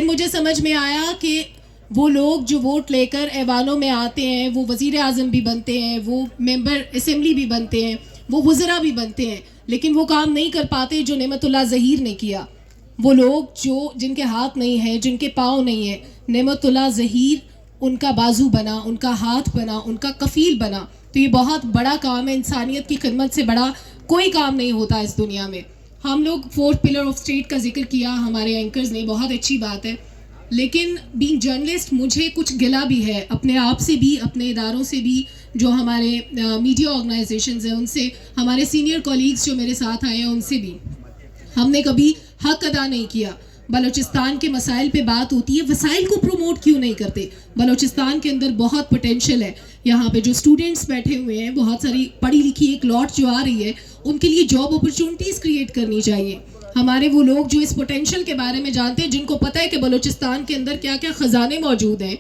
मुझे समझ में आया कि वो लोग जो वोट लेकर ऐवानों में आते हैं, वो वज़ीर आज़म भी बनते हैं, वो मेंबर असेंबली भी बनते हैं, वो वज़रा भी बनते हैं, लेकिन वो काम नहीं कर पाते जो नेमतुल्लाह ज़हीर ने किया। वो लोग जो जिनके हाथ नहीं है, जिनके पाँव नहीं है, नेमतुल्लाह ज़हीर उनका बाजू बना, उनका हाथ बना, उनका कफ़ील बना। तो ये बहुत बड़ा काम है। इंसानियत की खिदमत से बड़ा कोई काम नहीं होता इस दुनिया में। हम लोग 4th पिलर ऑफ स्टेट का जिक्र किया हमारे एंकर्स ने, बहुत अच्छी बात है, लेकिन बीइंग जर्नलिस्ट मुझे कुछ गिला भी है अपने आप से भी, अपने इदारों से भी, जो हमारे मीडिया ऑर्गेनाइजेशंस हैं उनसे, हमारे सीनियर कॉलीग्स जो मेरे साथ आए हैं उनसे भी। हमने कभी हक अदा नहीं किया। बलूचिस्तान के मसाइल पे बात होती है, वसाइल को प्रमोट क्यों नहीं करते? बलूचिस्तान के अंदर बहुत पोटेंशियल है। यहाँ पे जो स्टूडेंट्स बैठे हुए हैं, बहुत सारी पढ़ी लिखी एक लॉट जो आ रही है, उनके लिए जॉब अपॉर्चुनिटीज़ क्रिएट करनी चाहिए। हमारे वो लोग जो इस पोटेंशियल के बारे में जानते हैं, जिनको पता है कि बलूचिस्तान के अंदर क्या क्या ख़जाने मौजूद हैं,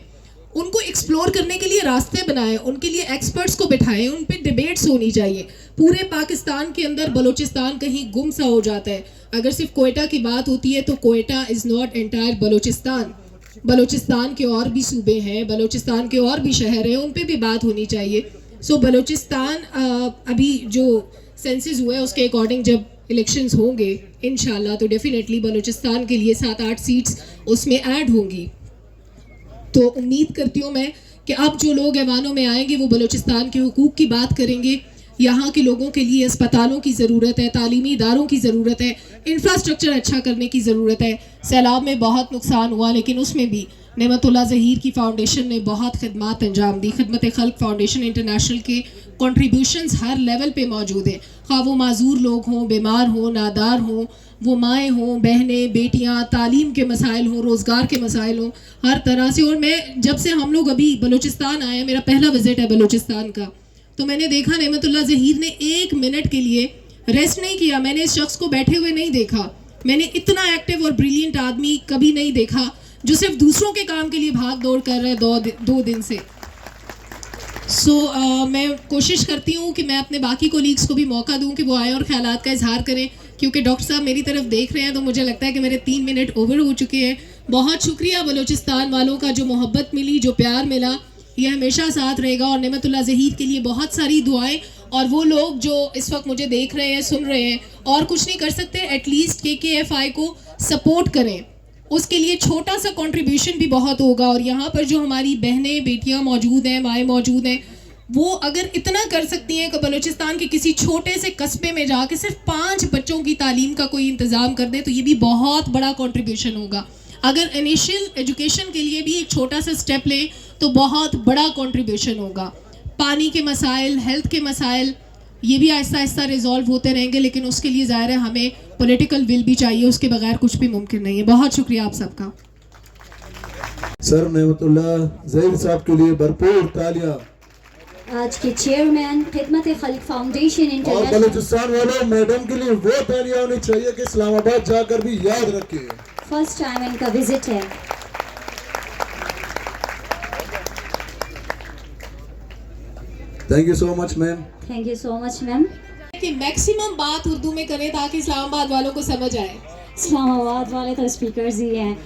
उनको एक्सप्लोर करने के लिए रास्ते बनाएं, उनके लिए एक्सपर्ट्स को बिठाएं, उन पे डिबेट्स होनी चाहिए। पूरे पाकिस्तान के अंदर बलूचिस्तान कहीं गुम सा हो जाता है। अगर सिर्फ कोयटा की बात होती है तो Quetta is not entire Balochistan. Balochistan के और भी सूबे हैं, बलूचिस्तान के और भी शहर हैं, उन पे भी बात होनी चाहिए। सो बलूचिस्तान अभी जो सेंसस हुआ है उसके अकॉर्डिंग जब इलेक्शंस होंगे इंशाल्लाह, तो डेफिनेटली बलूचिस्तान के लिए 7-8 सीट्स उसमें ऐड होंगी। तो उम्मीद करती हूँ मैं कि अब जो लोग ऐवानों में आएंगे वो बलूचिस्तान के हुकूक की बात करेंगे। यहाँ के लोगों के लिए अस्पतालों की ज़रूरत है, तालीमी इदारों की ज़रूरत है, इंफ्रास्ट्रक्चर अच्छा करने की ज़रूरत है। सैलाब में बहुत नुकसान हुआ, लेकिन उसमें भी नेमतुल्लाह ज़हीर की फ़ाउंडेशन ने बहुत खिदमत अंजाम दी। खिदमत खल्क फाउंडेशन इंटरनेशनल के कंट्रीब्यूशंस हर लेवल पे मौजूद हैं, खा वो माजूर लोग हों, बीमार हों, नादार हों, वो माएँ हों, बहनें, बेटियाँ, तालीम के मसाइल हों, रोज़गार के मसाइल हों, हर तरह से। और मैं जब से हम लोग अभी बलूचिस्तान आए, मेरा पहला विज़िट है बलूचिस्तान का, तो मैंने देखा नेमतुल्लाह ज़हीर ने 1 मिनट के लिए रेस्ट नहीं किया। मैंने इस शख्स को बैठे हुए नहीं देखा। मैंने इतना एक्टिव और ब्रिलियंट आदमी कभी नहीं देखा जो सिर्फ दूसरों के काम के लिए भाग दौड़ कर रहे हैं 2 दिन से। मैं कोशिश करती हूँ कि मैं अपने बाकी कोलीग्स को भी मौका दूँ कि वो आए और ख्यालात का इजहार करें, क्योंकि डॉक्टर साहब मेरी तरफ देख रहे हैं तो मुझे लगता है कि मेरे 3 मिनट ओवर हो चुके हैं। बहुत शुक्रिया बलूचिस्तान वालों का, जो मोहब्बत मिली, जो प्यार मिला, ये हमेशा साथ रहेगा। और नेमतुल्लाह ज़हीर के लिए बहुत सारी दुआएं। और वो लोग जो इस वक्त मुझे देख रहे हैं, सुन रहे हैं और कुछ नहीं कर सकते, एटलीस्ट KKFI को सपोर्ट करें। उसके लिए छोटा सा कंट्रीब्यूशन भी बहुत होगा। और यहाँ पर जो हमारी बहनें, बेटियाँ मौजूद हैं, माएँ मौजूद हैं, वो अगर इतना कर सकती हैं कि बलूचिस्तान के किसी छोटे से कस्बे में जाके सिर्फ 5 बच्चों की तालीम का कोई इंतज़ाम कर दे, तो ये भी बहुत बड़ा कंट्रीब्यूशन होगा। अगर इनिशियल एजुकेशन के लिए भी एक छोटा सा स्टेप लें तो बहुत बड़ा कंट्रीब्यूशन होगा। पानी के मसाइल, हेल्थ के मसाइल, ये भी आहिस्ता आहिस्ता रिजॉल्व होते रहेंगे, लेकिन उसके लिए ज़ाहिर है हमें पॉलिटिकल विल भी चाहिए, उसके बगैर कुछ भी मुमकिन नहीं है। बहुत शुक्रिया आप सबका। सर नेमतुल्लाह ज़हीर साहब के लिए भरपूर तालियां। आज के चेयरमैन खिदमत खल्क फाउंडेशन और इंटरनेशनल। बलूचिस्तान वालों, मैडम के लिए वो तालियां होनी चाहिए कि इस्लामाबाद जाकर भी याद रखे। फर्स्ट टाइम इनका विजिट है। Thank you so much ma'am. Thank you so much ma'am. कि मैक्सिमम बात उर्दू में करें ताकि इस्लामाबाद वालों को समझ आए। इस्लामाबाद वाले तो स्पीकर्स ही हैं।